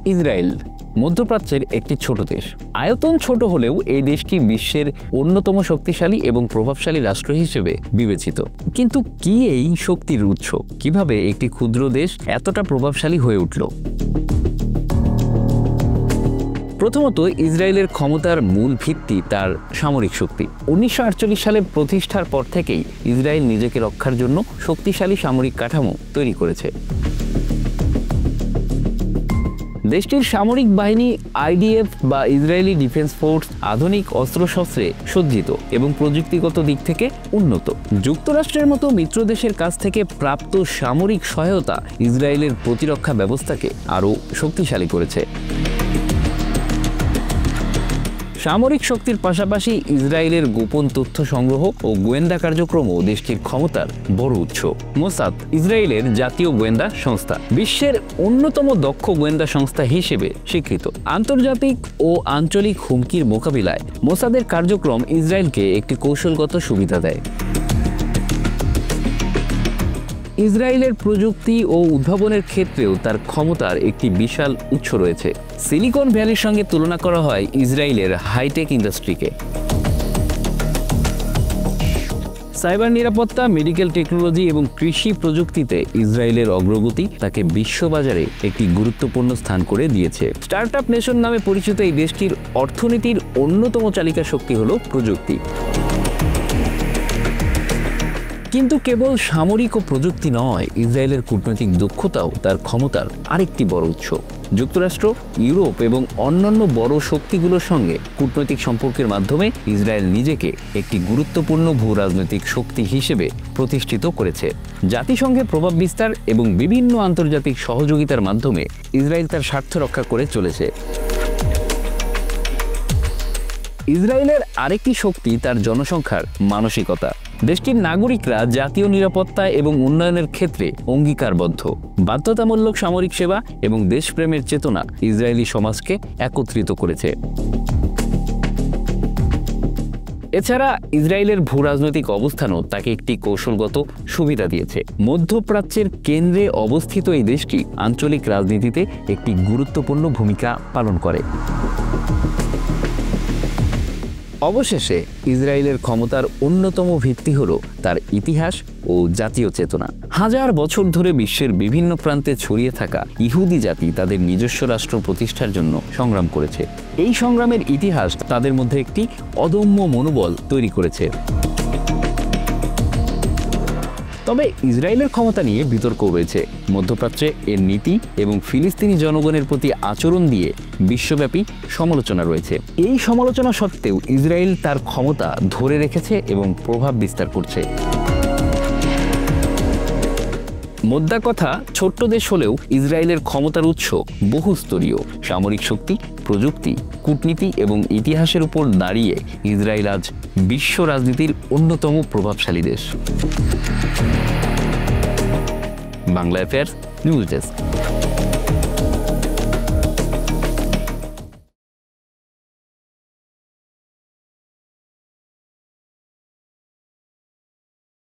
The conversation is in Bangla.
ইসরায়েল মধ্যপ্রাচ্যের একটি ছোট দেশ। আয়তন ছোট হলেও এই দেশটি বিশ্বের অন্যতম শক্তিশালী এবং প্রভাবশালী রাষ্ট্র হিসেবে বিবেচিত। কিন্তু কি এই শক্তির উৎস? কিভাবে একটি ক্ষুদ্র দেশ এতটা প্রভাবশালী হয়ে উঠল? প্রথমত, ইসরায়েলের ক্ষমতার মূল ভিত্তি তার সামরিক শক্তি। 1948 সালে প্রতিষ্ঠার পর থেকেই ইসরায়েল নিজেকে রক্ষার জন্য শক্তিশালী সামরিক কাঠামো তৈরি করেছে। দেশটির সামরিক বাহিনী আইডিএফ বা ইসরায়েলি ডিফেন্স ফোর্স আধুনিক অস্ত্রশস্ত্রে সজ্জিত এবং প্রযুক্তিগত দিক থেকে উন্নত। যুক্তরাষ্ট্রের মতো মিত্র দেশের কাছ থেকে প্রাপ্ত সামরিক সহায়তা ইসরায়েলের প্রতিরক্ষা ব্যবস্থাকে আরও শক্তিশালী করেছে। সামরিক শক্তির পাশাপাশি ইসরায়েলের গোপন তথ্য সংগ্রহ ও গোয়েন্দা কার্যক্রমও দেশটির ক্ষমতার বড় উৎস। মোসাদ ইসরায়েলের জাতীয় গোয়েন্দা সংস্থা, বিশ্বের অন্যতম দক্ষ গোয়েন্দা সংস্থা হিসেবে স্বীকৃত। আন্তর্জাতিক ও আঞ্চলিক হুমকির মোকাবিলায় মোসাদের কার্যক্রম ইসরায়েলকে একটি কৌশলগত সুবিধা দেয়। ইসরায়েলের প্রযুক্তি ও উদ্ভাবনের ক্ষেত্রেও তার ক্ষমতার একটি বিশাল উৎস রয়েছে। সিলিকন ভ্যালির সঙ্গে তুলনা করা হয় ইসরায়েলের হাইটেক ইন্ডাস্ট্রিকে। সাইবার নিরাপত্তা, মেডিকেল টেকনোলজি এবং কৃষি প্রযুক্তিতে ইসরায়েলের অগ্রগতি তাকে বিশ্ববাজারে একটি গুরুত্বপূর্ণ স্থান করে দিয়েছে। স্টার্টআপ নেশন নামে পরিচিত এই দেশটির অর্থনীতির অন্যতম চালিকা শক্তি হল প্রযুক্তি। কিন্তু কেবল সামরিক ও প্রযুক্তি নয়, ইসরায়েলের কূটনৈতিক দক্ষতাও তার ক্ষমতার আরেকটি বড় উৎস। যুক্তরাষ্ট্র, ইউরোপ এবং অন্যান্য বড় শক্তিগুলোর সঙ্গে কূটনৈতিক সম্পর্কের মাধ্যমে ইসরায়েল নিজেকে একটি গুরুত্বপূর্ণ ভূরাজনৈতিক শক্তি হিসেবে প্রতিষ্ঠিত করেছে। জাতিসংঘে প্রভাব বিস্তার এবং বিভিন্ন আন্তর্জাতিক সহযোগিতার মাধ্যমে ইসরায়েল তার স্বার্থ রক্ষা করে চলেছে। ইসরায়েলের আরেকটি শক্তি তার জনসংখ্যার মানসিকতা। দেশটির নাগরিকরা জাতীয় নিরাপত্তা এবং উন্নয়নের ক্ষেত্রে অঙ্গীকারবদ্ধ। বাধ্যতামূলক সামরিক সেবা এবং দেশপ্রেমের চেতনা ইসরায়েলি সমাজকে একত্রিত করেছে। এছাড়া ইসরায়েলের ভূরাজনৈতিক অবস্থানও তাকে একটি কৌশলগত সুবিধা দিয়েছে। মধ্যপ্রাচ্যের কেন্দ্রে অবস্থিত এই দেশটি আঞ্চলিক রাজনীতিতে একটি গুরুত্বপূর্ণ ভূমিকা পালন করে। অবশেষে ইসরায়েলের ক্ষমতার অন্যতম ভিত্তি হল তার ইতিহাস ও জাতীয় চেতনা। হাজার বছর ধরে বিশ্বের বিভিন্ন প্রান্তে ছড়িয়ে থাকা ইহুদি জাতি তাদের নিজস্ব রাষ্ট্র প্রতিষ্ঠার জন্য সংগ্রাম করেছে। এই সংগ্রামের ইতিহাস তাদের মধ্যে একটি অদম্য মনোবল তৈরি করেছে। তবে ইসরায়েলের ক্ষমতা নিয়ে বিতর্ক রয়েছে। মধ্যপ্রাচ্যে এর নীতি এবং ফিলিস্তিনি জনগণের প্রতি আচরণ দিয়ে বিশ্বব্যাপী সমালোচনা রয়েছে। এই সমালোচনা সত্ত্বেও ইসরায়েল তার ক্ষমতা ধরে রেখেছে এবং প্রভাব বিস্তার করছে। মোদ্দা কথা, ছোট্ট দেশ হলেও ইসরায়েলের ক্ষমতার উৎস বহুস্তরীয়। সামরিক শক্তি, প্রযুক্তি, কূটনীতি এবং ইতিহাসের উপর দাঁড়িয়ে ইসরায়েল আজ বিশ্ব রাজনীতির অন্যতম প্রভাবশালী দেশ। Bangla affairs news desk.